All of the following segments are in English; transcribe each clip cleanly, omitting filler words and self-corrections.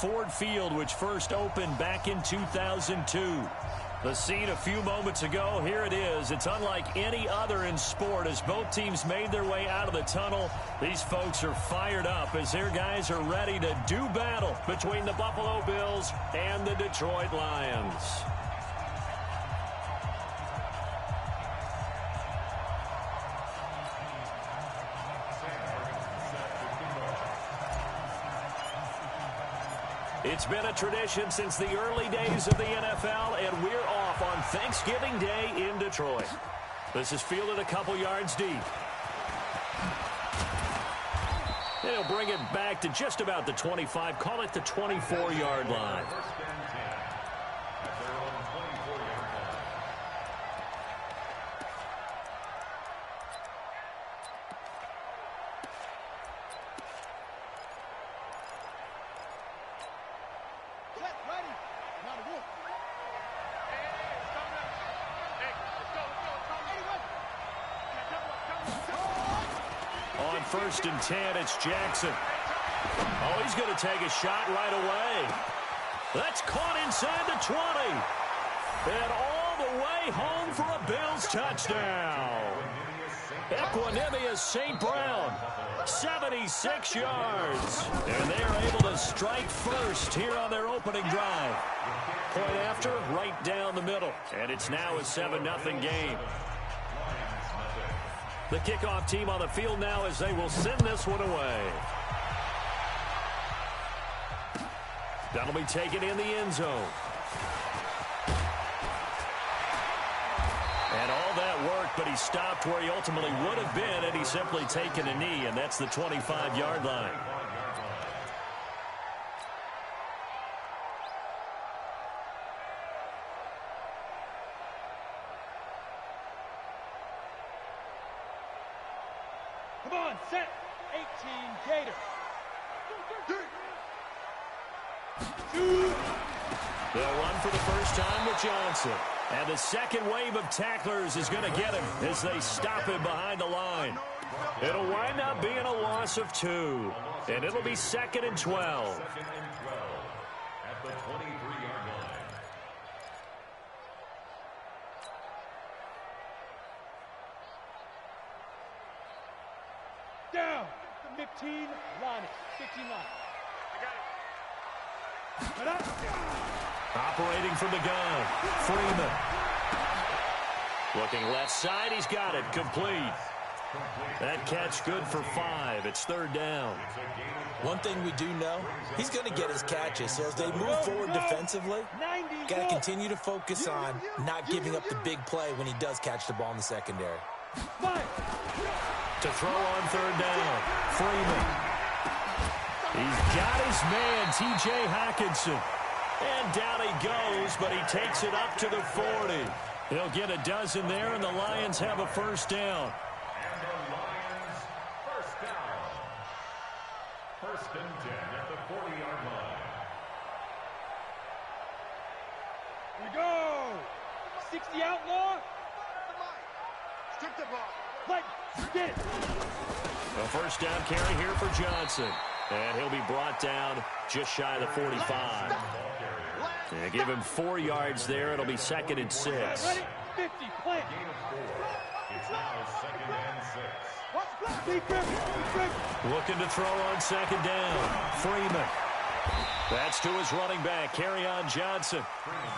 Ford Field, which first opened back in 2002. The scene a few moments ago, here it is. It's unlike any other in sport as both teams made their way out of the tunnel. These folks are fired up as their guys are ready to do battle between the Buffalo Bills and the Detroit Lions. It's been a tradition since the early days of the NFL, and we're off on Thanksgiving Day in Detroit. This is fielded a couple yards deep. And he'll bring it back to just about the 25, call it the 24-yard line. First and 10, it's Jackson. Oh, he's going to take a shot right away. That's caught inside the 20. And all the way home for a Bills touchdown. Equanimous St. Brown, 76 yards. And they are able to strike first here on their opening drive. Point after, right down the middle. And it's now a 7-0 game. The kickoff team on the field now as they will send this one away. That'll be taken in the end zone. And all that work, but he stopped where he ultimately would have been had he simply taken a knee, and that's the 25-yard line. Come on, set. 18, Gator. They'll run for the first time with Johnson. And the second wave of tacklers is going to get him as they stop him behind the line. It'll wind up being a loss of 2. And it'll be 2nd and 12. At the 23-yard line. Down. 15 line. 15 line. I got it. Operating from the gun, Freeman. Looking left side, he's got it, complete. That catch good for 5. It's 3rd down. One thing we do know, he's going to get his catches. So as they move forward defensively, got to continue to focus on not giving up the big play when he does catch the ball in the secondary. To throw on 3rd down, Freeman. He's got his man, T.J. Hockenson. And down he goes, but he takes it up to the 40. He'll get a dozen there, and the Lions have a first down. And the Lions first down. 1st and 10 at the 40-yard line. Here we go. 60 outlaw. Strip the ball. Play. Get it. A first down carry here for Johnson. And he'll be brought down just shy of the 45. Yeah, give him 4 yards there. It'll be 2nd and 6. Ready? 50. Play. It's now 2nd and 6. Looking to throw on 2nd down. Freeman. That's to his running back, Kerryon Johnson.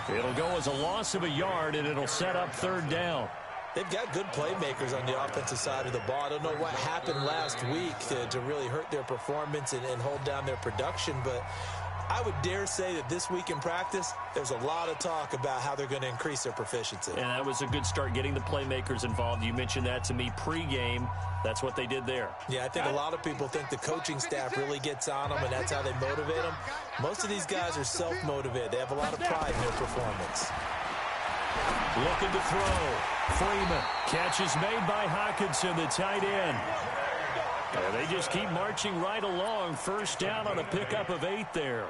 It'll go as a loss of a yard, and it'll set up 3rd down. They've got good playmakers on the offensive side of the ball. I don't know what happened last week to really hurt their performance and hold down their production, but I would dare say that this week in practice, there's a lot of talk about how they're going to increase their proficiency. And that was a good start, getting the playmakers involved. You mentioned that to me pregame. That's what they did there. Yeah, I think a lot of people think the coaching staff really gets on them, and that's how they motivate them. Most of these guys are self-motivated. They have a lot of pride in their performance. Looking to throw. Freeman. Catch is made by Hockenson, the tight end. And they just keep marching right along. First down on a pickup of 8 there.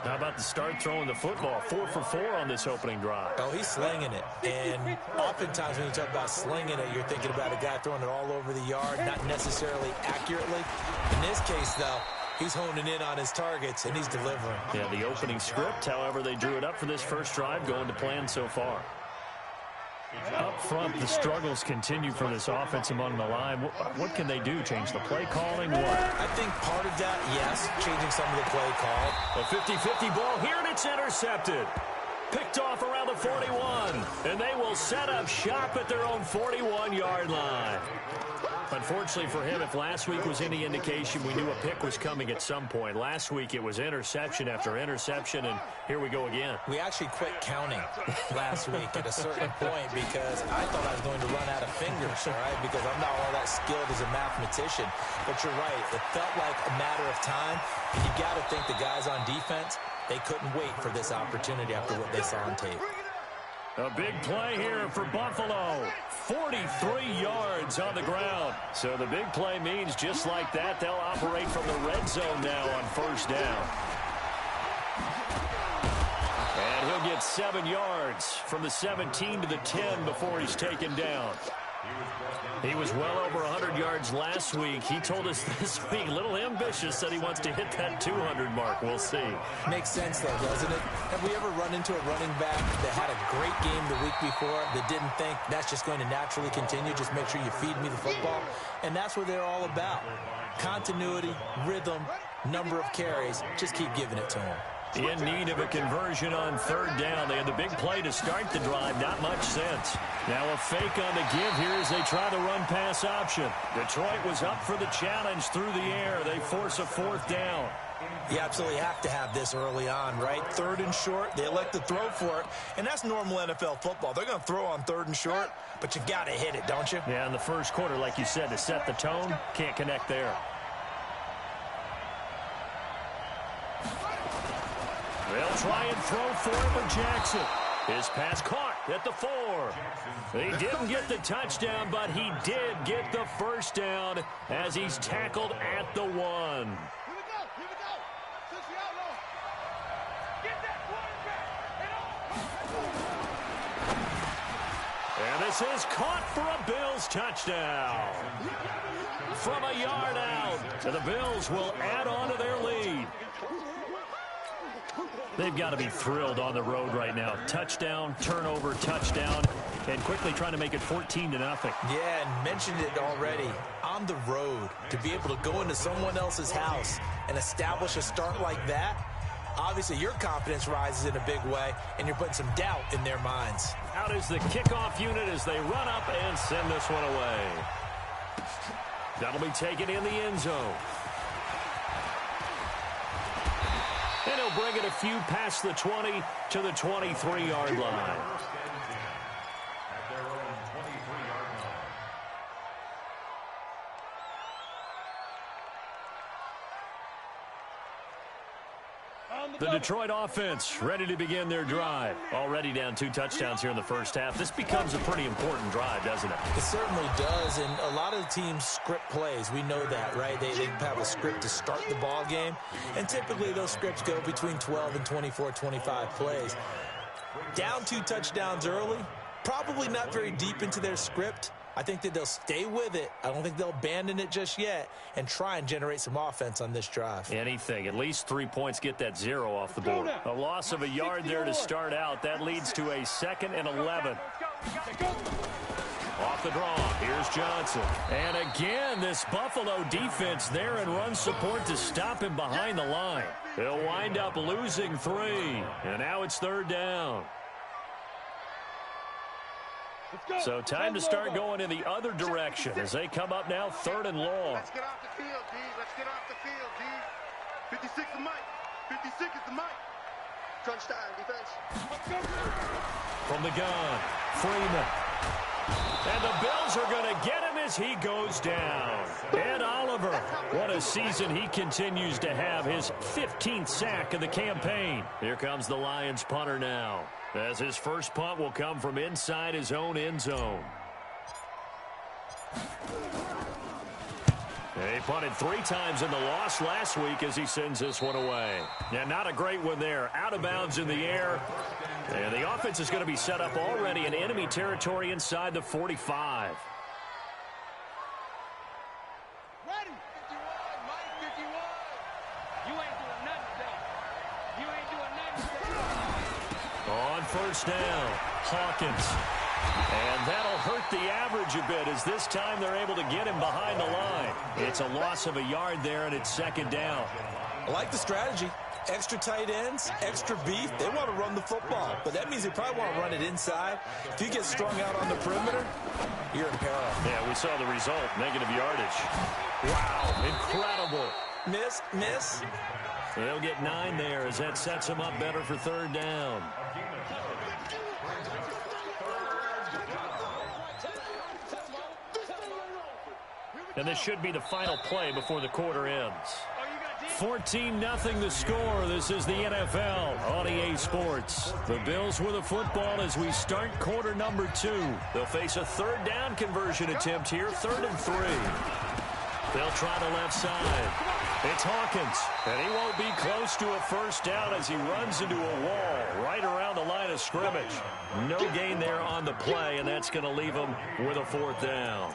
How about the start throwing the football? 4 for 4 on this opening drive. Oh, he's slinging it. And oftentimes when you talk about slinging it, you're thinking about a guy throwing it all over the yard, not necessarily accurately. In this case, though, He's honing in on his targets, and he's delivering. Yeah, the opening script, however they drew it up for this first drive, going to plan so far. Up front, the struggles continue for this offensive on the line. What can they do? Change the play calling? What? I think part of that, yes, changing some of the play call. A 50-50 ball here, and it's intercepted. Picked off around the 41, and they will set up shop at their own 41-yard line. Unfortunately for him, if last week was any indication, we knew a pick was coming at some point. Last week it was interception after interception, and here we go again. We actually quit counting last week at a certain point because I thought I was going to run out of fingers, all right, because I'm not all that skilled as a mathematician. But you're right. It felt like a matter of time, and you got to think the guys on defense, they couldn't wait for this opportunity after what they saw on tape. A big play here for Buffalo. 43 yards on the ground. So the big play means just like that, they'll operate from the red zone now on first down. And he'll get 7 yards from the 17 to the 10 before he's taken down. He was well over 100 yards last week. He told us this week, a little ambitious, that he wants to hit that 200 mark. We'll see. Makes sense, though, doesn't it? Have we ever run into a running back that had a great game the week before that didn't think that's just going to naturally continue? Just make sure you feed me the football. And that's what they're all about. Continuity, rhythm, number of carries. Just keep giving it to them. In need of a conversion on third down. They had the big play to start the drive. Not much sense. Now a fake on the give here as they try the run-pass option. Detroit was up for the challenge through the air. They force a fourth down. You absolutely have to have this early on, right? Third and short, they elect to throw for it, and that's normal NFL football. They're going to throw on third and short, but you got to hit it, don't you? Yeah, in the first quarter, like you said, to set the tone, can't connect there. They'll try and throw for it with Jackson. His pass caught at the 4. He didn't get the touchdown, but he did get the first down as he's tackled at the 1. Here we go. Since the outlaw. Get that quarterback. And this is caught for a Bills touchdown. From a yard out, and the Bills will add on to their lead. They've got to be thrilled on the road right now. Touchdown, turnover, touchdown, and quickly trying to make it 14-0. Yeah, and mentioned it already. On the road, to be able to go into someone else's house and establish a start like that, obviously your confidence rises in a big way, and you're putting some doubt in their minds. Out is the kickoff unit as they run up and send this one away. That'll be taken in the end zone. And he'll bring it a few past the 20 to the 23-yard line. The Detroit offense ready to begin their drive. Already down 2 touchdowns here in the first half. This becomes a pretty important drive, doesn't it? It certainly does, and a lot of the teams script plays. We know that, right? They have a script to start the ball game, and typically those scripts go between 12 and 24, 25 plays. Down 2 touchdowns early, probably not very deep into their script. I think that they'll stay with it. I don't think they'll abandon it just yet and try and generate some offense on this drive. Anything. At least 3 points get that 0 off the board. A loss of a yard there to start out. That leads to a 2nd and 11. Off the draw. Here's Johnson. And again, this Buffalo defense there in run support to stop him behind the line. They'll wind up losing 3. And now it's 3rd down. So time to start going in the other direction as they come up now 3rd and long. Let's get off the field, D. Let's get off the field, D. 56 is Mike. 56 is the Mike. Crunch time, defense. From the gun, Freeman. And the Bills are going to get him as he goes down. Ed Oliver, what a season he continues to have. His 15th sack of the campaign. Here comes the Lions punter now, as his first punt will come from inside his own end zone. He punted 3 times in the loss last week as he sends this one away. Yeah, not a great one there. Out of bounds in the air. And the offense is going to be set up already in enemy territory inside the 45. Ready. 51, Mike, 51. first down. Hawkins. And that'll hurt the average a bit as this time they're able to get him behind the line. It's a loss of a yard there, and it's second down. I like the strategy. Extra tight ends, extra beef. They want to run the football, but that means they probably want to run it inside. If you get strung out on the perimeter, you're in peril. Yeah, we saw the result, negative yardage. Wow, incredible. Miss. They'll get 9 there as that sets them up better for third down. And this should be the final play before the quarter ends. 14-0 the score. This is the NFL on EA Sports. The Bills with the football as we start quarter number 2. They'll face a third down conversion attempt here, 3rd and 3. They'll try the left side. It's Hawkins, and he won't be close to a first down as he runs into a wall right around the line of scrimmage. No gain there on the play, and that's going to leave him with a 4th down.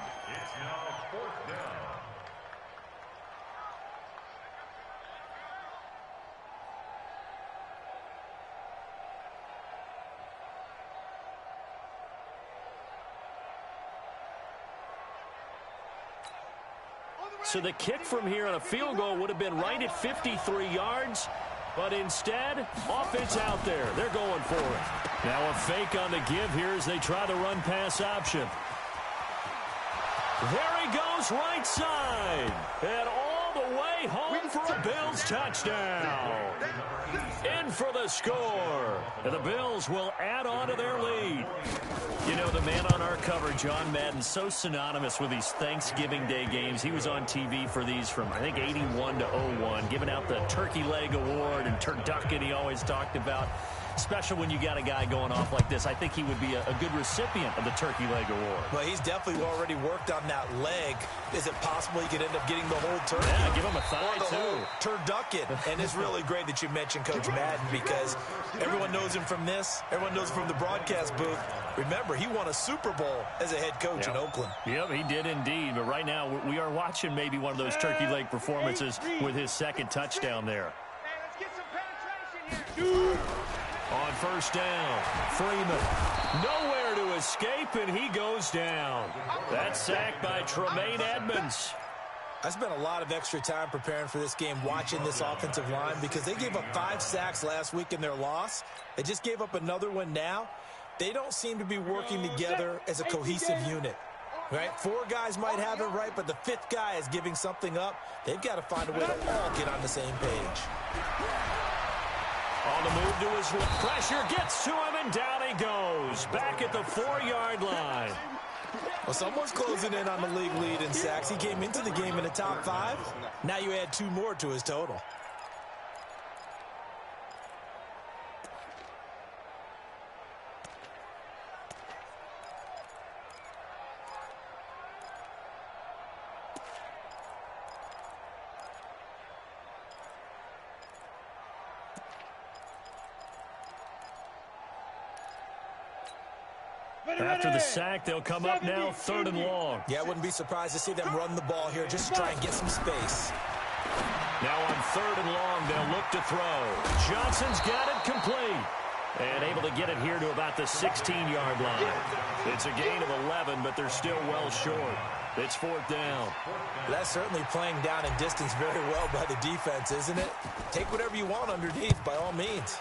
So the kick from here on a field goal would have been right at 53 yards. But instead, offense out there. They're going for it. Now a fake on the give here as they try the run-pass option. There he goes, right side. And all the way home for a Bills touchdown. In for the score. And the Bills will add on to their lead. You know, the man on our cover, John Madden, so synonymous with these Thanksgiving Day games. He was on TV for these from, I think, 81 to 01, giving out the Turkey Leg Award and turducken he always talked about. Special when you got a guy going off like this. I think he would be a good recipient of the Turkey Leg Award. Well, he's definitely already worked on that leg. Is it possible he could end up getting the whole turkey? Yeah, give him a thigh, or the whole turducken. And it's really great that you mentioned Coach Madden because everyone knows him from this. Everyone knows him from the broadcast booth. Remember, he won a Super Bowl as a head coach in Oakland. Yep, he did indeed. But right now, we are watching maybe one of those turkey leg performances with his second touchdown there. Hey, let's get some penetration here. On first down, Freeman nowhere to escape, and he goes down. That's sacked by Tremaine Edmonds. I spent a lot of extra time preparing for this game watching this offensive line because they gave up 5 sacks last week in their loss. They just gave up another one now. They don't seem to be working together as a cohesive unit. Right? 4 guys might have it right, but the 5th guy is giving something up. They've got to find a way to all get on the same page. On the move to his left. Pressure gets to him, and down he goes. Back at the 4-yard line. Well, someone's closing in on the league lead in sacks. He came into the game in the top 5. Now you add 2 more to his total. After the sack, they'll come up now 3rd and long. Yeah, I wouldn't be surprised to see them run the ball here just to try and get some space. Now on 3rd and long, they'll look to throw. Johnson's got it complete. And able to get it here to about the 16-yard line. It's a gain of 11, but they're still well short. It's 4th down. That's certainly playing down in distance very well by the defense, isn't it? Take whatever you want underneath, by all means.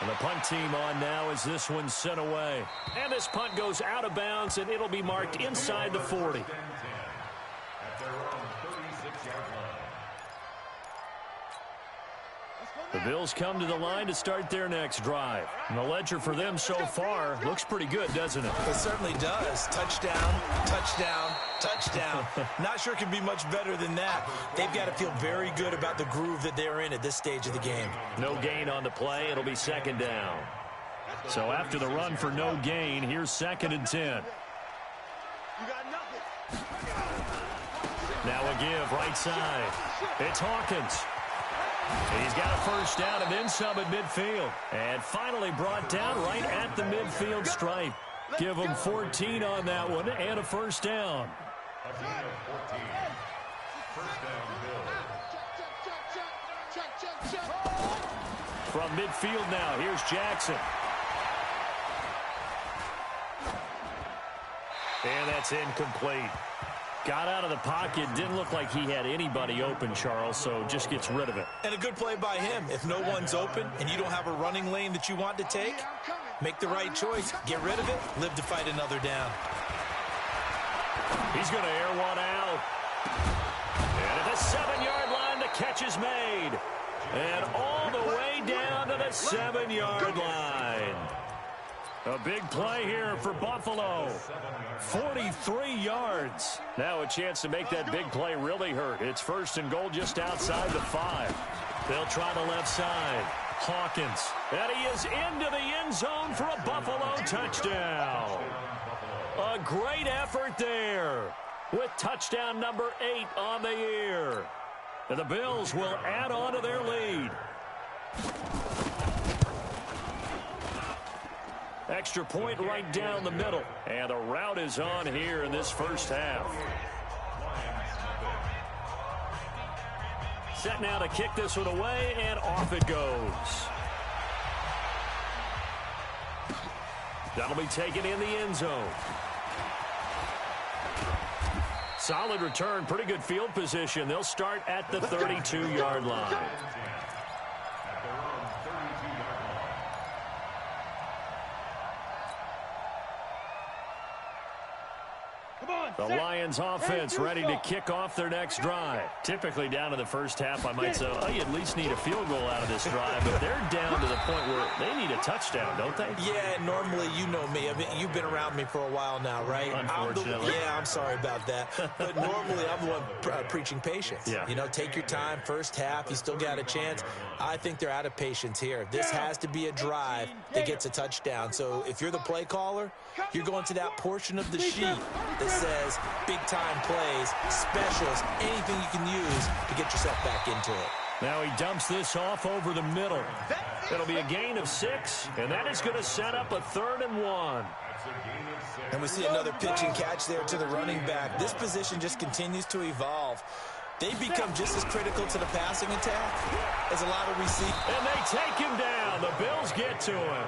And the punt team on now as this one's sent away. And this punt goes out of bounds, and it'll be marked inside the 40. The Bills come to the line to start their next drive. And the ledger for them so far looks pretty good, doesn't it? It certainly does. Touchdown, touchdown, touchdown. Not sure it can be much better than that. They've got to feel very good about the groove that they're in at this stage of the game. No gain on the play. It'll be 2nd down. So after the run for no gain, here's 2nd and 10. You got nothing. Now a give right side. It's Hawkins. He's got a first down and then some at midfield. And finally brought down right at the midfield stripe. Give him 14 on that one and a first down. A gain of 14. First down, Bills. From midfield now, here's Jackson. And that's incomplete. Got out of the pocket. Didn't look like he had anybody open, Charles, so just gets rid of it. And a good play by him. If no one's open and you don't have a running lane that you want to take, make the right choice. Get rid of it. Live to fight another down. He's going to air one out. And at the 7-yard line, the catch is made. And all the way down to the 7-yard line. A big play here for Buffalo. 43 yards. Now a chance to make that big play really hurt. It's 1st and goal just outside the 5. They'll try the left side. Hawkins. And he is into the end zone for a Buffalo touchdown. A great effort there with touchdown number 8 on the year. And the Bills will add on to their lead. Extra point right down the middle. And the route is on here in this first half. Set now to kick this one away, and off it goes. That'll be taken in the end zone. Solid return, pretty good field position. They'll start at the 32-yard line. The Lions offense ready to kick off their next drive. Typically down to the first half, I might say, oh, you at least need a field goal out of this drive, but they're down to the point where they need a touchdown, don't they? Yeah, normally, you know me. I mean, you've been around me for a while now, right? Unfortunately. I'm sorry about that. But normally, I'm the one preaching patience. Yeah. You know, take your time. First half, you still got a chance. I think they're out of patience here. This has to be a drive that gets a touchdown. So if you're the play caller, you're going to that portion of the sheet that says big-time plays, specials, anything you can use to get yourself back into it. Now he dumps this off over the middle. It'll be a gain of 6, and that is going to set up a 3rd and 1. And we see another pitch and catch there to the running back. This position just continues to evolve. They become just as critical to the passing attack as a lot of receivers. And they take him down. The Bills get to him.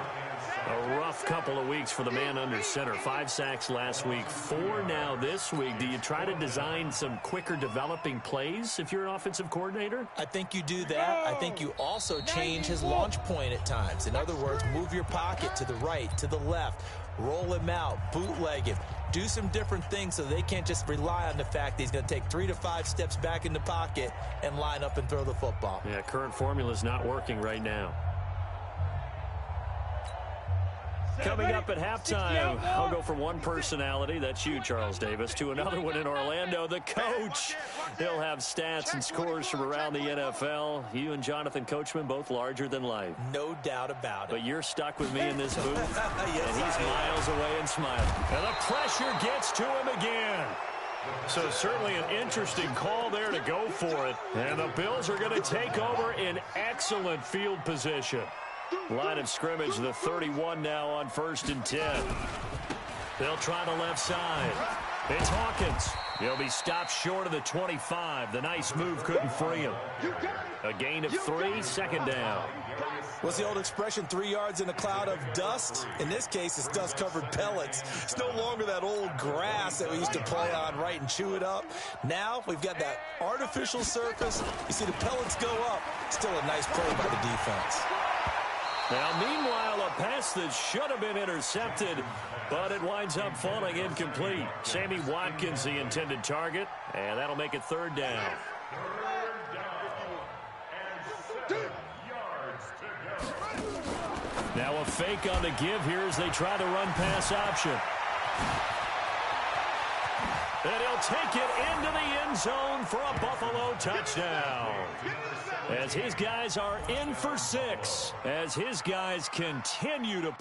A rough couple of weeks for the man under center. 5 sacks last week, 4 now this week. Do you try to design some quicker developing plays if you're an offensive coordinator? I think you do that. I think you also change his launch point at times. In other words, move your pocket to the right, to the left, roll him out, bootleg him. Do some different things so they can't just rely on the fact that he's going to take 3 to 5 steps back in the pocket and line up and throw the football. Yeah, current formula is not working right now. Coming up at halftime, I'll go from one personality, that's you, Charles Davis, to another one in Orlando, the coach. He'll have stats and scores from around the NFL. You and Jonathan Coachman, both larger than life. No doubt about it. But you're stuck with me in this booth, Yes, and he's miles away and smiling. And the pressure gets to him again. So certainly an interesting call there to go for it. And the Bills are going to take over in excellent field position. Line of scrimmage, the 31 now on 1st and 10. They'll try the left side. It's Hawkins. He'll be stopped short of the 25. The nice move couldn't free him. A gain of 3, 2nd down. What's the old expression, 3 yards in a cloud of dust? In this case, it's dust-covered pellets. It's no longer that old grass that we used to play on, right, and chew it up. Now we've got that artificial surface. You see the pellets go up. Still a nice play by the defense. Now, meanwhile, a pass that should have been intercepted, but it winds up falling incomplete. Sammy Watkins, the intended target, and that'll make it 3rd down. Now a fake on the give here as they try the run-pass option. And he'll take it into the end zone for a Buffalo touchdown. As his guys are in for 6, as his guys continue to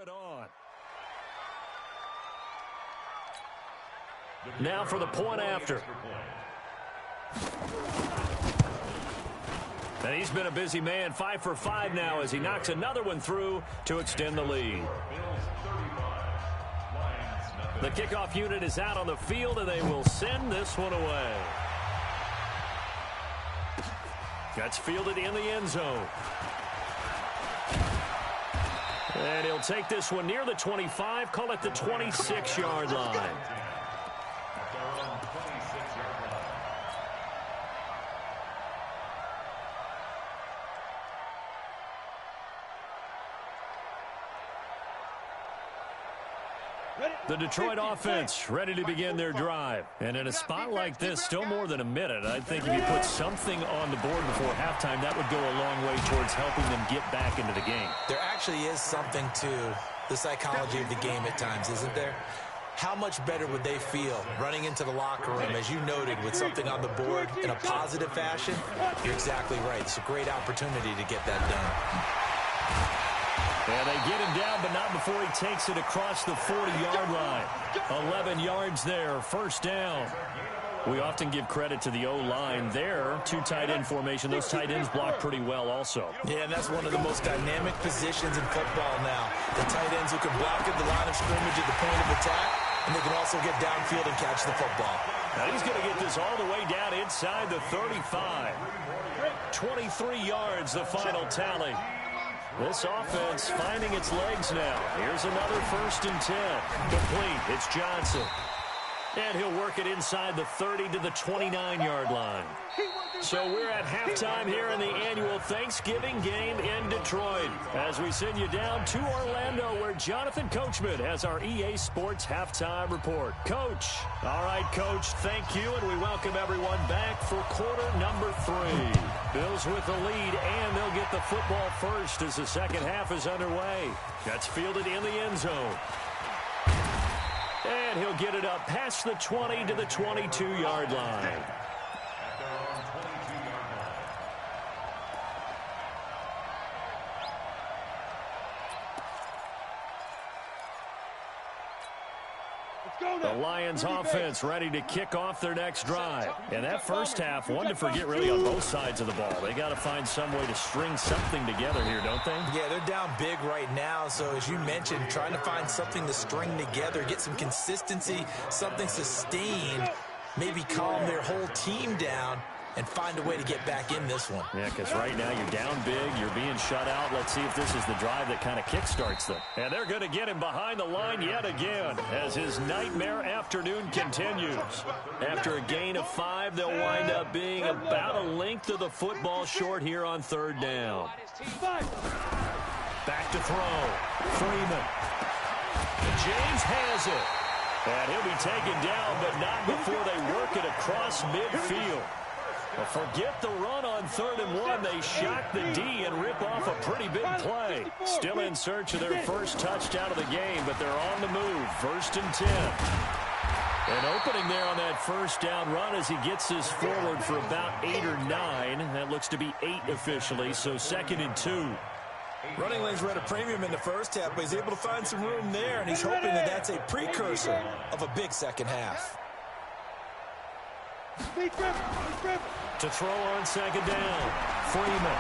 score it on. Now for the point after. And he's been a busy man, 5 for 5 now as he knocks another one through to extend the lead. The kickoff unit is out on the field, and they will send this one away. That's fielded in the end zone. And he'll take this one near the 25, call it the 26-yard line. The Detroit offense ready to begin their drive. And in a spot like this, still more than a minute, I think if you put something on the board before halftime, that would go a long way towards helping them get back into the game. There actually is something to the psychology of the game at times, isn't there? How much better would they feel running into the locker room, as you noted, with something on the board in a positive fashion? You're exactly right. It's a great opportunity to get that done. And they get him down, but not before he takes it across the 40-yard line. 11 yards there, first down. We often give credit to the O-line there. 2 tight end formation. Those tight ends block pretty well also. Yeah, and that's one of the most dynamic positions in football now. The tight ends who can block at the line of scrimmage at the point of attack, and they can also get downfield and catch the football. Now he's going to get this all the way down inside the 35. 23 yards, the final tally. This offense finding its legs now. Here's another 1st and 10. Complete. It's Johnson. And he'll work it inside the 30 to the 29-yard line. So we're at halftime here in the annual Thanksgiving game in Detroit, as we send you down to Orlando, where Jonathan Coachman has our EA Sports halftime report. Coach. All right, Coach, thank you, and we welcome everyone back for quarter number 3. Bills with the lead, and they'll get the football first as the second half is underway. That's fielded in the end zone. And he'll get it up past the 20 to the 22-yard line. The Lions offense ready to kick off their next drive. And that first half, one to forget really on both sides of the ball. They got to find some way to string something together here, don't they? Yeah, they're down big right now. So as you mentioned, trying to find something to string together, get some consistency, something sustained, maybe calm their whole team down and find a way to get back in this one. Yeah, because right now you're down big, you're being shut out. Let's see if this is the drive that kind of kickstarts them. And they're going to get him behind the line yet again as his nightmare afternoon continues. After a gain of 5, they'll wind up being about a length of the football short here on 3rd down. Back to throw. Freeman. James has it. And he'll be taken down, but not before they work it across midfield. Well, forget the run on 3rd and 1. They shock the D and rip off a pretty big play. Still in search of their first touchdown of the game, but they're on the move. 1st and 10. An opening there on that first down run as he gets this forward for about 8 or 9. That looks to be 8 officially, so 2nd and 2. Running lanes were at a premium in the first half, but he's able to find some room there, and he's hoping that that's a precursor of a big second half. To throw on 2nd down. Freeman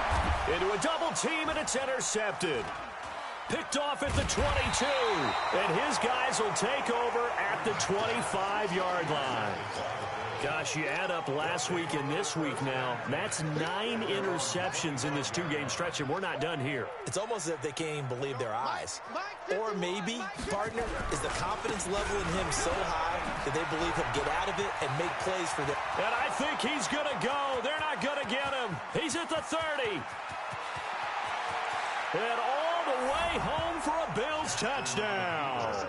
into a double team, and it's intercepted. Picked off at the 22. And his guys will take over at the 25-yard line. Gosh, you add up last week and this week now. That's 9 interceptions in this 2-game stretch, and we're not done here. It's almost as if they can't even believe their eyes. Or maybe, partner, is the confidence level in him so high that they believe he'll get out of it and make plays for them. And I think he's going to go. They're not going to get him. He's at the 30. And all the way home for a Bills touchdown.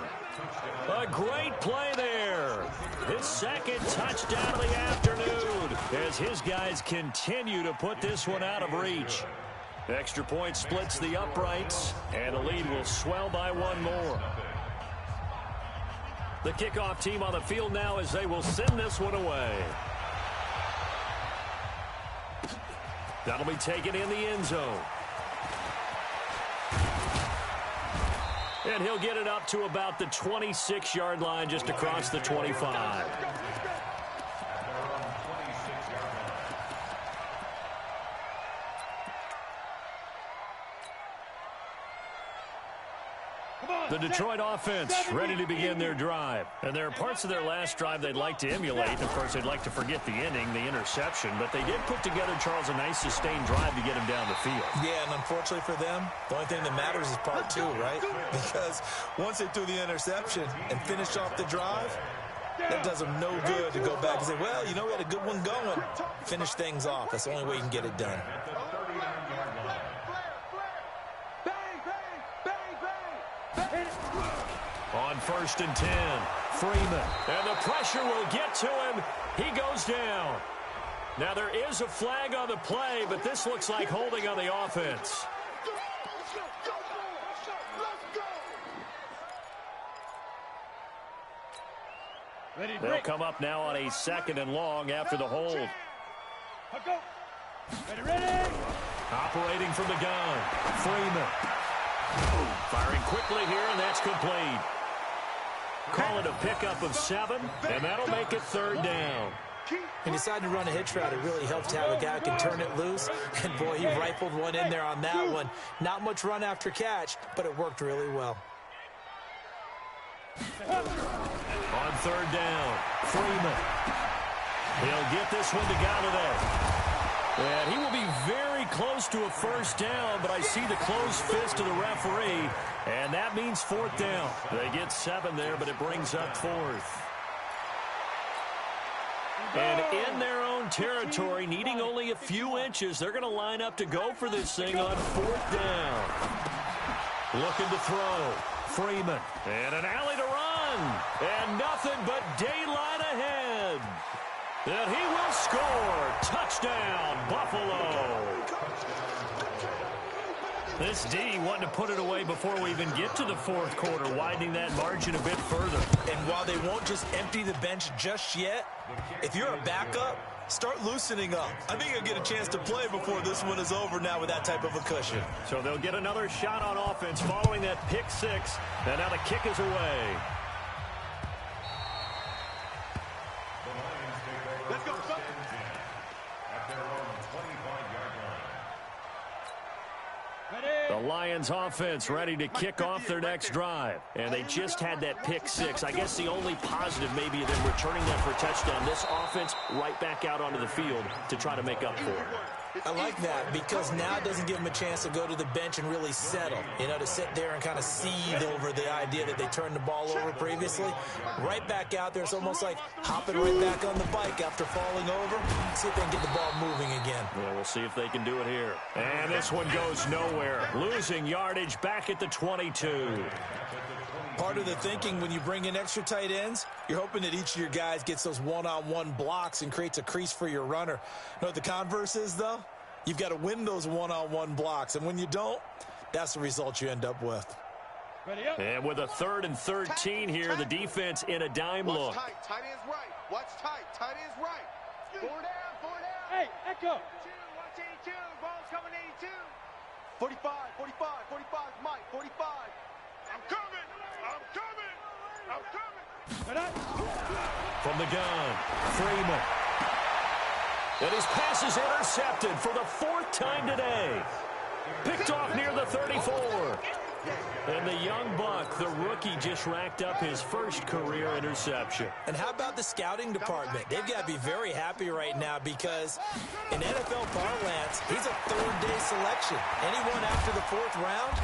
A great play there. His 2nd touchdown of the afternoon as his guys continue to put this one out of reach. Extra point splits the uprights, and the lead will swell by 1 more. The kickoff team on the field now as they will send this one away. That'll be taken in the end zone. And he'll get it up to about the 26-yard line, just across the 25. The Detroit offense ready to begin their drive. And there are parts of their last drive they'd like to emulate. Of course, they'd like to forget the ending, the interception. But they did put together, Charles, a nice sustained drive to get him down the field. Yeah, and unfortunately for them, the only thing that matters is part two, right? Because once they threw the interception and finished off the drive, that does them no good to go back and say, well, you know, we had a good one going. Finish things off. That's the only way you can get it done. On 1st and 10, Freeman. And the pressure will get to him. He goes down. Now there is a flag on the play, but this looks like holding on the offense. They'll come up now on a 2nd and long after the hold. Operating from the gun, Freeman. Firing quickly here, and that's complete. Call it a pickup of 7, and that'll make it 3rd down. He decided to run a hitch route. It really helped to have a guy who can turn it loose. And, boy, he rifled one in there on that one. Not much run after catch, but it worked really well. On 3rd down, Freeman. He'll get this one to Galladay. And he will be very close to a 1st down, but I see the closed fist of the referee, and that means 4th down. They get 7 there, but it brings up 4th. And in their own territory, needing only a few inches, they're going to line up to go for this thing on 4th down. Looking to throw. Freeman. And an alley to run. And nothing but daylight ahead. And he will score. Touchdown, Buffalo. This D wanting to put it away before we even get to the 4th quarter, widening that margin a bit further. And while they won't just empty the bench just yet, if you're a backup, start loosening up. I think you'll get a chance to play before this one is over now with that type of a cushion. So they'll get another shot on offense following that pick 6. And now the kick is away. Let's go, son. At their own 25-yard line. The Lions offense ready to kick off their next drive. And they just had that pick 6. I guess the only positive maybe of them returning that for a touchdown. This offense right back out onto the field to try to make up for it. I like that because now it doesn't give them a chance to go to the bench and really settle, you know, to sit there and kind of seethe over the idea that they turned the ball over previously. Right back out there, it's almost like hopping right back on the bike after falling over. See if they can get the ball moving again. Yeah, we'll see if they can do it here. And this one goes nowhere. Losing yardage back at the 22. Part of the thinking when you bring in extra tight ends, you're hoping that each of your guys gets those one-on-one blocks and creates a crease for your runner. You know what the converse is, though? You've got to win those one-on-one blocks, and when you don't, that's the result you end up with. And with a 3rd and 13 here, the defense in a dime look. Watch tight, tight end's right. Watch tight, tight end's right. 4 down, 4 down. Hey, Echo. Watch 82, ball's coming 82. 45, 45, 45, Mike, 45. I'm coming, I'm coming, I'm coming. From the gun, Freeman. And his pass is intercepted for the 4th time today. Picked off near the 34. And the young buck, the rookie, just racked up his 1st career interception. And how about the scouting department? They've got to be very happy right now because in NFL parlance, he's a 3rd-day selection. Anyone after the 4th round,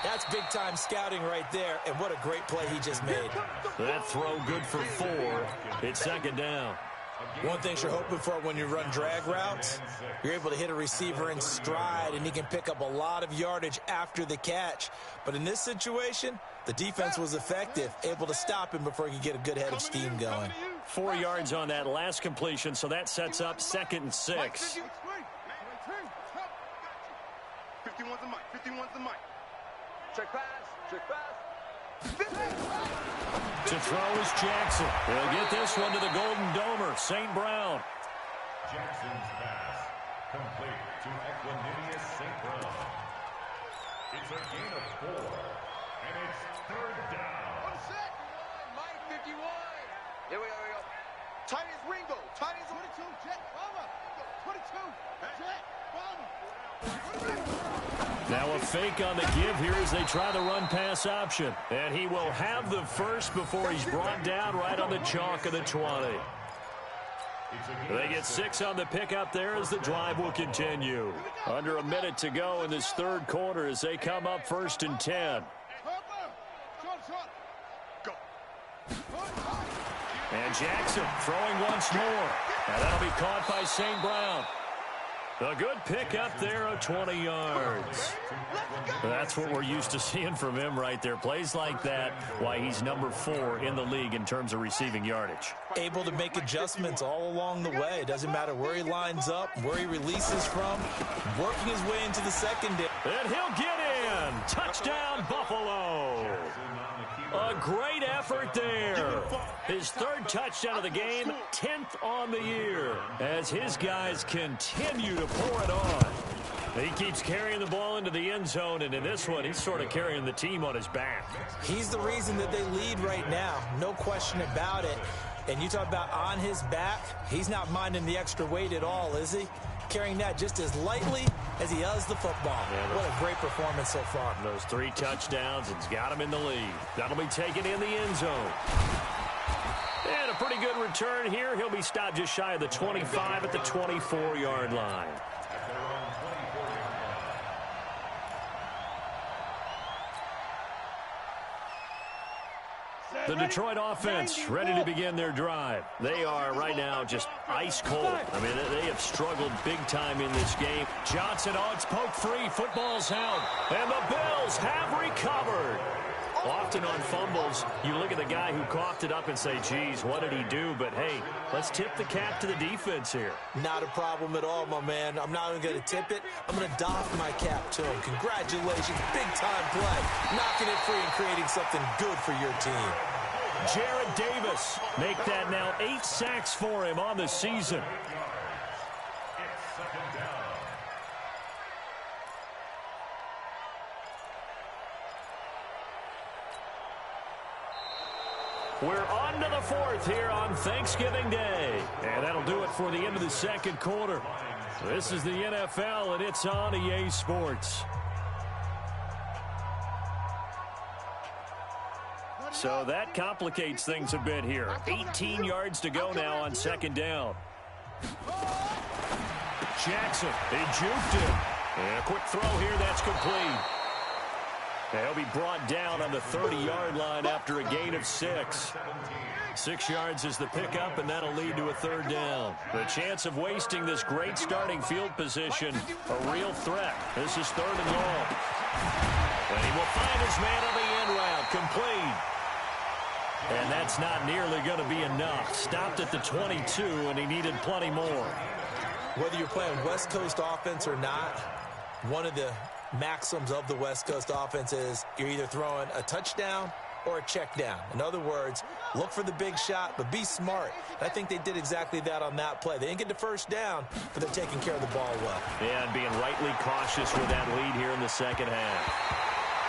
that's big-time scouting right there. And what a great play he just made. That throw good for 4. It's 2nd down. One thing you're hoping for when you run drag routes, you're able to hit a receiver in stride, and he can pick up a lot of yardage after the catch. But in this situation, the defense was effective, able to stop him before he could get a good head of steam going. 4 yards on that last completion, so that sets up 2nd and 6. 51's the mic, 51's the mic. Check pass, check pass. To throw is Jackson. He'll get this one to the Golden Domer, St. Brown. Jackson's pass complete to Equanimous St. Brown. It's a gain of 4. And it's third down. On the set. Mike 51. Here we go. Tight as Ringo. Tight as 22. Jet. Bomber. 22. Jet. Bomber. Now a fake on the give here as they try the run-pass option. And he will have the first before he's brought down right on the chalk of the 20. They get 6 on the pickup there as the drive will continue. Under a minute to go in this third quarter as they come up 1st and 10. And Jackson throwing once more. And that'll be caught by St. Brown. A good pickup there of 20 yards. That's what we're used to seeing from him right there. Plays like that, why he's number 4 in the league in terms of receiving yardage. Able to make adjustments all along the way. It doesn't matter where he lines up, where he releases from, working his way into the secondary. And he'll get in. Touchdown, Buffalo. A great effort there. His 3rd touchdown of the game, 10th on the year, as his guys continue to pour it on. He keeps carrying the ball into the end zone, and in this one, he's sort of carrying the team on his back. He's the reason that they lead right now, no question about it. And you talk about on his back, he's not minding the extra weight at all, is he? Carrying that just as lightly as he does the football. Yeah, what a great performance so far. Those 3 touchdowns, it's got him in the lead. That'll be taken in the end zone. And a pretty good return here. He'll be stopped just shy of the 25 at the 24-yard line. The Detroit offense ready to begin their drive. They are right now just ice cold. I mean, they have struggled big time in this game. Johnson, it's poked free. Football's out. And the Bills have recovered. Often on fumbles, you look at the guy who coughed it up and say, geez, what did he do? But, hey, let's tip the cap to the defense here. Not a problem at all, my man. I'm not even going to tip it. I'm going to doff my cap to him. Congratulations. Big-time play. Knocking it free and creating something good for your team. Jared Davis make that now 8 sacks for him on the season. We're on to the 4th here on Thanksgiving Day. And that'll do it for the end of the second quarter. This is the NFL, and it's on EA Sports. So that complicates things a bit here. 18 yards to go now on 2nd down. Jackson, they juked him. And a quick throw here, that's complete. He'll be brought down on the 30-yard line after a gain of 6. 6 yards is the pickup, and that'll lead to a 3rd down. The chance of wasting this great starting field position, a real threat. This is 3rd and long. And he will find his man on the end route, complete. And that's not nearly going to be enough. Stopped at the 22, and he needed plenty more. Whether you're playing West Coast offense or not, one of the maxims of the West Coast offense is you're either throwing a touchdown or a check down. In other words, look for the big shot, but be smart. I think they did exactly that on that play. They didn't get the first down, but they're taking care of the ball well. Yeah, and being rightly cautious with that lead here in the second half.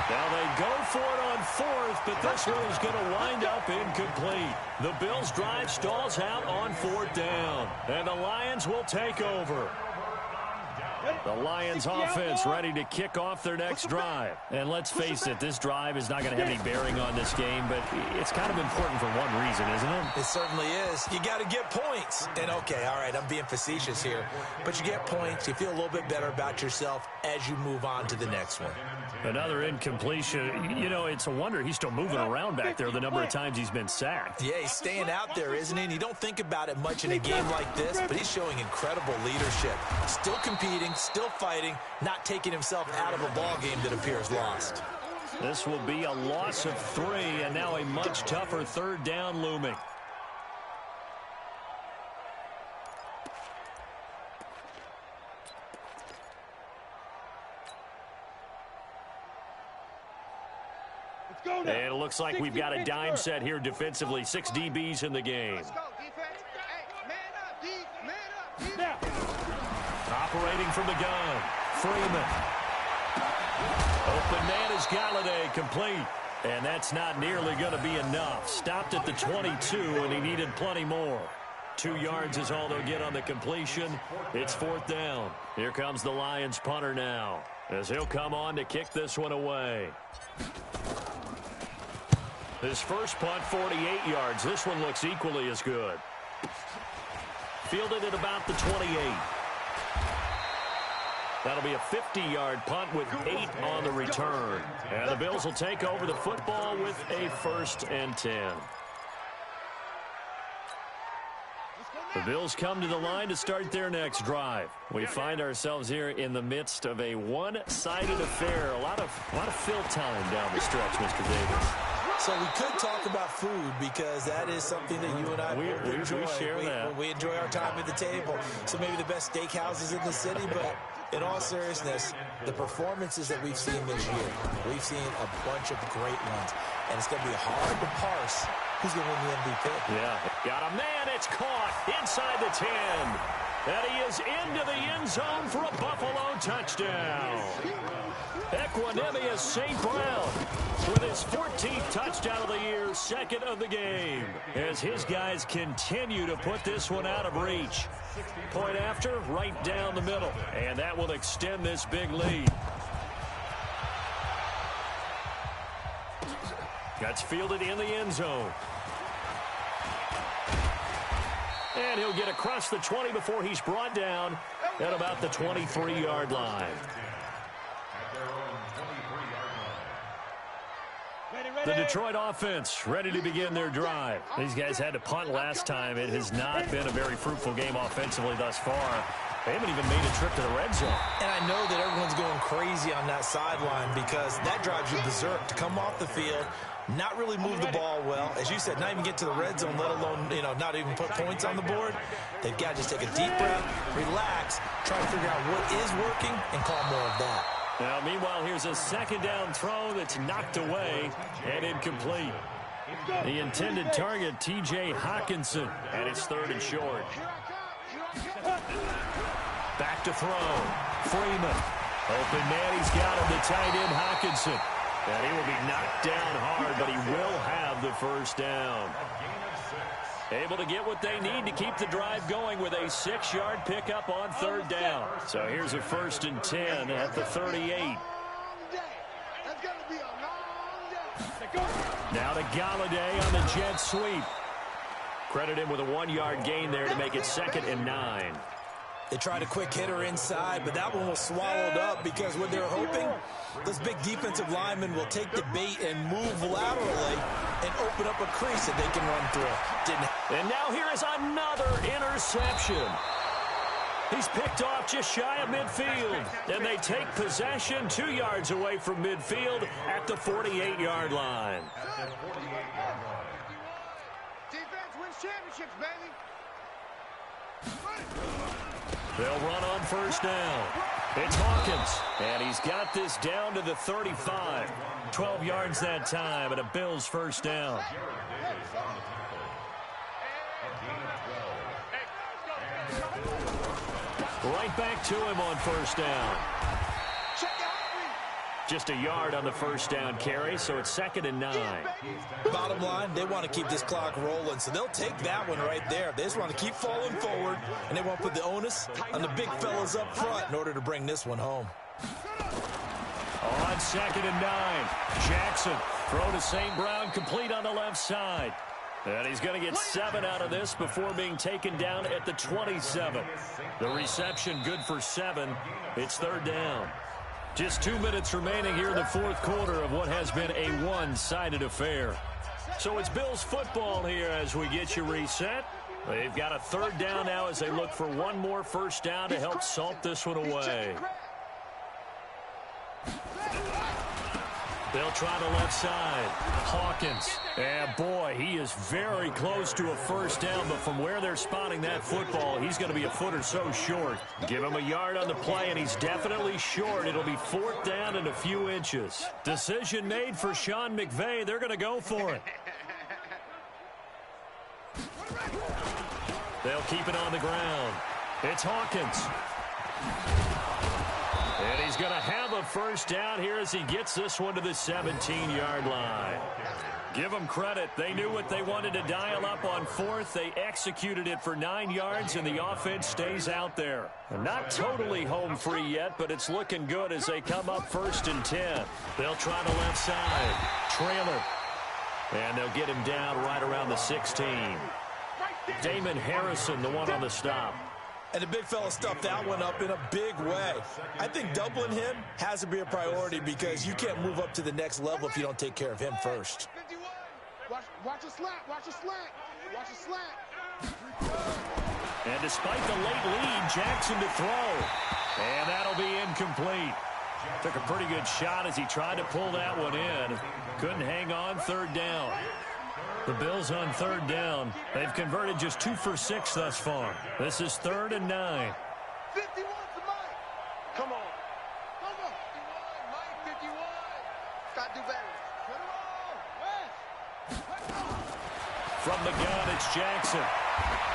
Now they go for it on 4th, but this one is going to wind up incomplete. The Bills' drive stalls out on 4th down, and the Lions will take over. The Lions offense ready to kick off their next drive. And let's face it, this drive is not going to have any bearing on this game, but it's kind of important for one reason, isn't it? It certainly is. You got to get points. And okay, all right, I'm being facetious here, but you get points. You feel a little bit better about yourself as you move on to the next one. Another incompletion. You know, it's a wonder he's still moving around back there the number of times he's been sacked. Yeah, he's staying out there, isn't he? And you don't think about it much in a game like this, but he's showing incredible leadership. Still competing, still fighting, not taking himself out of a ball game that appears lost. This will be a loss of 3, and now a much tougher 3rd down looming. And it looks like we've got a dime set here defensively. 6 DBs in the game. Let's go, defense. Hey, man up, Operating from the gun. Freeman. Open man is Galladay, complete. And that's not nearly going to be enough. Stopped at the 22, and he needed plenty more. 2 yards is all they'll get on the completion. It's 4th down. Here comes the Lions punter now, as he'll come on to kick this one away. His first punt, 48 yards. This one looks equally as good. Fielded at about the 28. That'll be a 50-yard punt with 8 on the return. And the Bills will take over the football with a 1st and 10. The Bills come to the line to start their next drive. We find ourselves here in the midst of a one-sided affair. A lot of fill time down the stretch, Mr. Davis. So we could talk about food because that is something that you and I enjoy. We share that. We enjoy our time at the table. So maybe the best steakhouses in the city, but in all seriousness, the performances that we've seen this year, we've seen a bunch of great ones. And it's going to be hard to parse who's going to win the MVP. Yeah. Got a man. It's caught inside the 10. And he is into the end zone for a Buffalo touchdown. Equanimous St. Brown with his 14th touchdown of the year, 2nd of the game, as his guys continue to put this one out of reach. Point after, right down the middle, and that will extend this big lead. That's fielded in the end zone. And he'll get across the 20 before he's brought down at about the 23-yard line. The Detroit offense ready to begin their drive. These guys had to punt last time. It has not been a very fruitful game offensively thus far. They haven't even made a trip to the red zone. And I know that everyone's going crazy on that sideline because that drives you berserk to come off the field, not really move the ball well. As you said, not even get to the red zone, let alone, not even put points on the board. They've got to just take a deep breath, relax, try to figure out what is working, and call more of that. Now, meanwhile, here's a 2nd down throw that's knocked away and incomplete. The intended target, T.J. Hawkinson, and it's 3rd and short. Back to throw. Freeman. Open man, he's got him, the tight end, Hawkinson. And he will be knocked down hard, but he will have the 1st down. Able to get what they need to keep the drive going with a 6-yard pickup on 3rd down. So here's a 1st and 10 at the 38. Now to Galladay on the jet sweep. Credit him with a 1-yard gain there to make it 2nd and 9. They tried a quick hitter inside, but that one was swallowed up because what they're hoping, those big defensive linemen will take the bait and move laterally and open up a crease that they can run through. And now here is another interception. He's picked off just shy of midfield, and they take possession 2 yards away from midfield at the 48-yard line. Defense wins championships, baby. They'll run on 1st down. It's Hawkins, and he's got this down to the 35. 12 yards that time, and a Bills 1st down. Right back to him on 1st down. Just a yard on the 1st down carry, so it's 2nd and 9. Bottom line, they want to keep this clock rolling, so they'll take that one right there. They just want to keep falling forward, and they want to put the onus on the big fellas up front in order to bring this one home. On 2nd and 9, Jackson throw to St. Brown, complete on the left side. And he's going to get 7 out of this before being taken down at the 27. The reception good for 7. It's 3rd down. Just 2 minutes remaining here in the 4th quarter of what has been a one-sided affair. So it's Bills football here as we get you reset. They've got a 3rd down now as they look for one more 1st down to help salt this one away. They'll try the left side. Hawkins. And boy, he is very close to a 1st down, but from where they're spotting that football, he's going to be a foot or so short. Give him a yard on the play, and he's definitely short. It'll be 4th down and a few inches. Decision made for Sean McVay. They're going to go for it. They'll keep it on the ground. It's Hawkins. And he's going to have a first down here as he gets this one to the 17-yard line. Give them credit. They knew what they wanted to dial up on fourth. They executed it for 9 yards, and the offense stays out there. Not totally home free yet, but it's looking good as they come up 1st and 10. They'll try the left side. Trailer. And they'll get him down right around the 16. Damon Harrison, the one on the stop. And the big fella stuffed that one up in a big way. I think doubling him has to be a priority because you can't move up to the next level if you don't take care of him first. Watch a slant. Watch a slant. Watch a slant. And despite the late lead, Jackson to throw. And that'll be incomplete. Took a pretty good shot as he tried to pull that one in. Couldn't hang on. 3rd down. The Bills on 3rd down. They've converted just 2 for 6 thus far. This is 3rd and 9. 51 to Mike. Come on. Come on. 51, Mike, 51. Got to do better. From the gun, it's Jackson.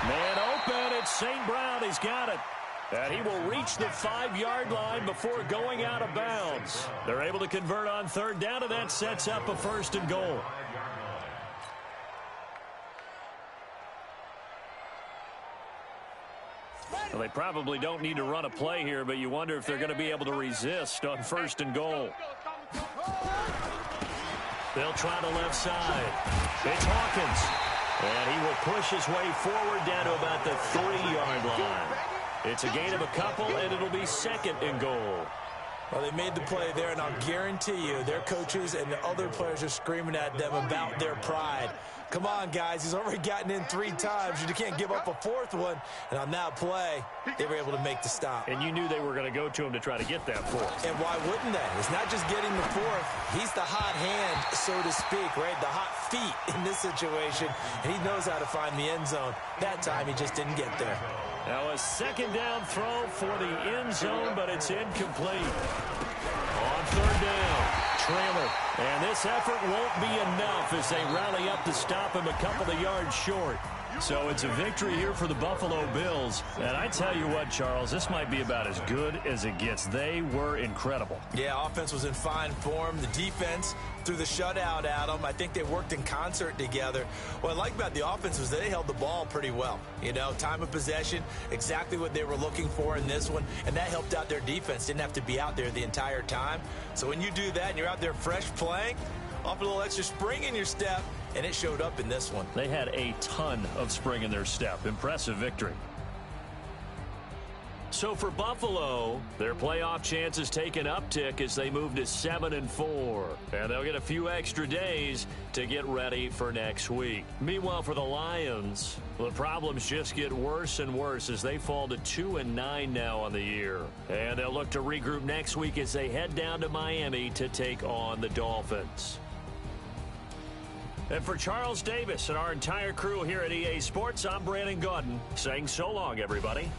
Man open, it's St. Brown. He's got it. And he will reach the 5-yard line before going out of bounds. They're able to convert on 3rd down, and that sets up a 1st and goal. Well, they probably don't need to run a play here, but you wonder if they're going to be able to resist on 1st and goal. They'll try the left side. It's Hawkins. And he will push his way forward down to about the 3-yard line. It's a gain of a couple, and it'll be 2nd and goal. Well, they made the play there, and I'll guarantee you their coaches and the other players are screaming at them about their pride. Come on, guys. He's already gotten in 3 times. You can't give up a 4th one. And on that play, they were able to make the stop. And you knew they were going to go to him to try to get that 4th. And why wouldn't they? It's not just getting the 4th. He's the hot hand, so to speak, right? The hot feet in this situation. And he knows how to find the end zone. That time, he just didn't get there. Now a 2nd down throw for the end zone, but it's incomplete. On 3rd down, Trailer. And this effort won't be enough as they rally up to stop him a couple of yards short. So it's a victory here for the Buffalo Bills. And I tell you what, Charles, this might be about as good as it gets. They were incredible. Yeah, offense was in fine form. The defense threw the shutout at them. I think they worked in concert together. What I like about the offense was they held the ball pretty well. You know, time of possession, exactly what they were looking for in this one. And that helped out their defense. Didn't have to be out there the entire time. So when you do that and you're out there fresh playing, off a little extra spring in your step, and it showed up in this one. They had a ton of spring in their step. Impressive victory. So for Buffalo, their playoff chances take an uptick as they move to 7-4. And they'll get a few extra days to get ready for next week. Meanwhile, for the Lions, the problems just get worse and worse as they fall to 2-9 now on the year. And they'll look to regroup next week as they head down to Miami to take on the Dolphins. And for Charles Davis and our entire crew here at EA Sports, I'm Brandon Gaudin saying so long, everybody.